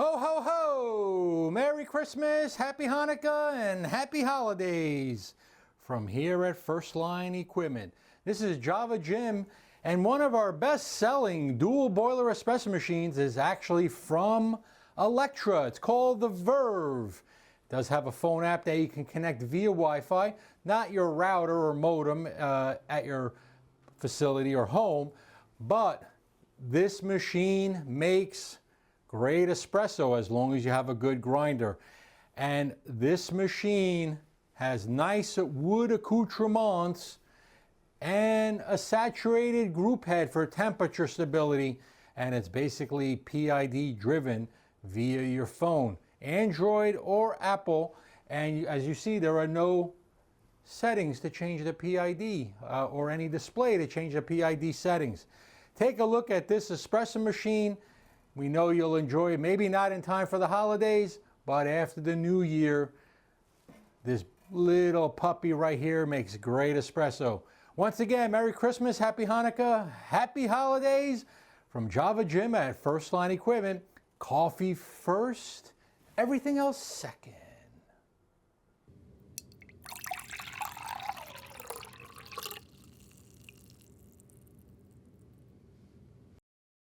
Ho, ho, ho! Merry Christmas, Happy Hanukkah, and Happy Holidays from here at First Line Equipment. This is Java Jim, and one of our best-selling dual boiler espresso machines is actually from Elektra. It's called the Verve. It does have a phone app that you can connect via Wi-Fi, not your router or modem at your facility or home, but this machine makes great espresso as long as you have a good grinder. And this machine has nice wood accoutrements and a saturated group head for temperature stability, and it's basically PID driven via your phone, Android or Apple. And as you see, there are no settings to change the PID or any display to change the PID settings. Take a look at this espresso machine. We know you'll enjoy it, maybe not in time for the holidays, but after the new year. This little puppy right here makes great espresso. Once again, Merry Christmas, Happy Hanukkah, Happy Holidays from Java Jim at First Line Equipment. Coffee first, everything else second.